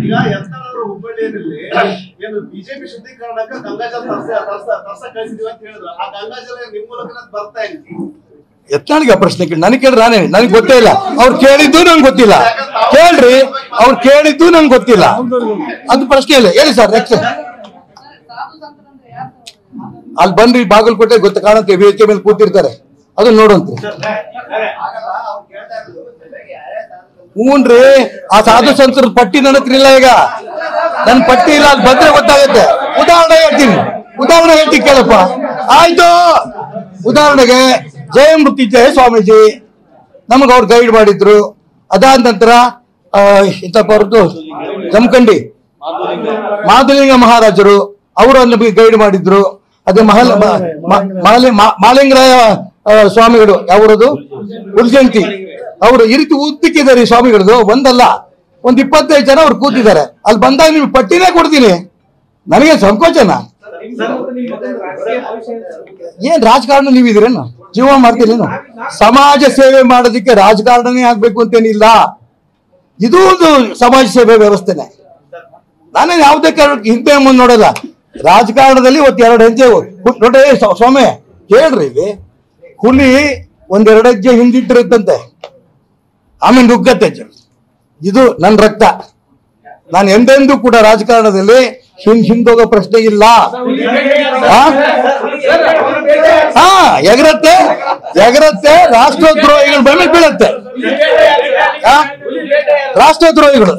ಈಗ ಯತ್ನಾಳ್ ಹುಬ್ಬಳ್ಳಿಯಲ್ಲಿ ಏನು ಬಿಜೆಪಿ ಶುದ್ಧೀಕರಣಕ್ಕೆ ಗಂಗಾಜಲ ತರ್ಸ ಕಳಿಸಿದೀವಿ ಅಂತ ಹೇಳಿದ್ರು. ಆ ಗಂಗಾಜಲ ನಿಮ್ ಮೂಲಕ ಬರ್ತಾ ಇದೆ. ಯತ್ನಾಳಿಗೆ ಪ್ರಶ್ನೆ ಕೇಳಿ ನನಗೆ ಕೇಳಿ ನನಗೆ ಗೊತ್ತೇ ಇಲ್ಲ. ಅವ್ರು ಕೇಳಿದ್ದು ನಂಗೆ ಗೊತ್ತಿಲ್ಲ. ಕೇಳ್ರಿ, ಅವ್ರು ಕೇಳಿದ್ದು ನಂಗೆ ಗೊತ್ತಿಲ್ಲ. ಅದು ಪ್ರಶ್ನೆ ಇಲ್ಲ. ಹೇಳಿ ಸರ್. ನೆಕ್ಸ್ಟ್ ಅಲ್ಲಿ ಬಂದ್ರಿ ಬಾಗಲಕೋಟೆ ಗೊತ್ತ ಕಾಣುತ್ತೆ, ವೇದಿಕೆ ಮೇಲೆ ಕೂತಿರ್ತಾರೆ, ಅದನ್ನ ನೋಡುವಂತೆ. ಹ್ಞೂನ್ರಿ, ಆ ಸಾಧು ಸಂತರ ಪಟ್ಟಿ ನನ್ನ ಹತ್ರ ಇಲ್ಲ. ಈಗ ನನ್ ಪಟ್ಟಿ ಇಲ್ಲ, ಅಲ್ಲಿ ಬಂದ್ರೆ ಗೊತ್ತಾಗುತ್ತೆ. ಉದಾಹರಣೆ ಹೇಳ್ತೀನಿ ಕೇಳಪ್ಪ. ಆಯ್ತು, ಉದಾಹರಣೆಗೆ ಜಯಮೃತ್ಯುಂಜಯ ಸ್ವಾಮೀಜಿ ನಮಗ ಅವ್ರು ಗೈಡ್ ಮಾಡಿದ್ರು. ಅದಾದ ನಂತರ ಇಂಥವ್ರದ್ದು ಜಮಖಂಡಿ ಮಾಧುಲಿಂಗ ಮಹಾರಾಜರು ಅವರು ನಮಗೆ ಗೈಡ್ ಮಾಡಿದ್ರು. ಅದೇ ಮಾಲಿಂಗರಾಯ ಸ್ವಾಮಿಗಳು ಅವರದು ಉಲ್ಜಂತಿ ಅವರು ಈ ರೀತಿ ಉದ್ದಕ್ಕಿದ್ದಾರೆ ಸ್ವಾಮಿಗಳದು. ಒಂದಲ್ಲ, ಒಂದ್ 25 ಜನ ಅವ್ರು ಕೂತಿದ್ದಾರೆ. ಅಲ್ಲಿ ಬಂದಾಗ ನಿಮ್ಗೆ ಪಟ್ಟಿನೇ ಕೊಡ್ತೀನಿ. ನನಗೆ ಸಂಕೋಚನ. ಏನ್ ರಾಜಕಾರಣ ನೀವಿದ್ರೇನು? ಜೀವ ಮಾಡ್ತೀನಿ. ಸಮಾಜ ಸೇವೆ ಮಾಡೋದಕ್ಕೆ ರಾಜಕಾರಣನೇ ಆಗ್ಬೇಕು ಅಂತೇನಿಲ್ಲ. ಇದು ಒಂದು ಸಮಾಜ ಸೇವೆ ವ್ಯವಸ್ಥೆನೆ. ನಾನೇನು ಯಾವುದೇ ಕಾರಣಕ್ಕೆ ಹಿಂದೆ ಮುಂದೆ ನೋಡಲ್ಲ. ರಾಜಕಾರಣದಲ್ಲಿ 2 ಹೆಜ್ಜೆ ನೋಡಿ ಸ್ವಾಮಿ ಕೇಳ್ರಿ. ಹುಲಿ 1-2 ಹೆಜ್ಜೆ ಹಿಂದಿಟ್ಟಿರುತ್ತಂತೆ, ಆಮೇಲೆ ನುಗ್ಗತ್ತೆ. ಇದು ನನ್ನ ರಕ್ತ. ನಾನು ಎಂದೆಂದೂ ಕೂಡ ರಾಜಕಾರಣದಲ್ಲಿ ಹಿಂದೋಗೋ ಪ್ರಶ್ನೆ ಇಲ್ಲ. ಎಗರತ್ತೆ ರಾಷ್ಟ್ರದ್ರೋಹಿಗಳು ಮೇಲೆ ಬೀಳುತ್ತೆ. ರಾಷ್ಟ್ರದ್ರೋಹಿಗಳು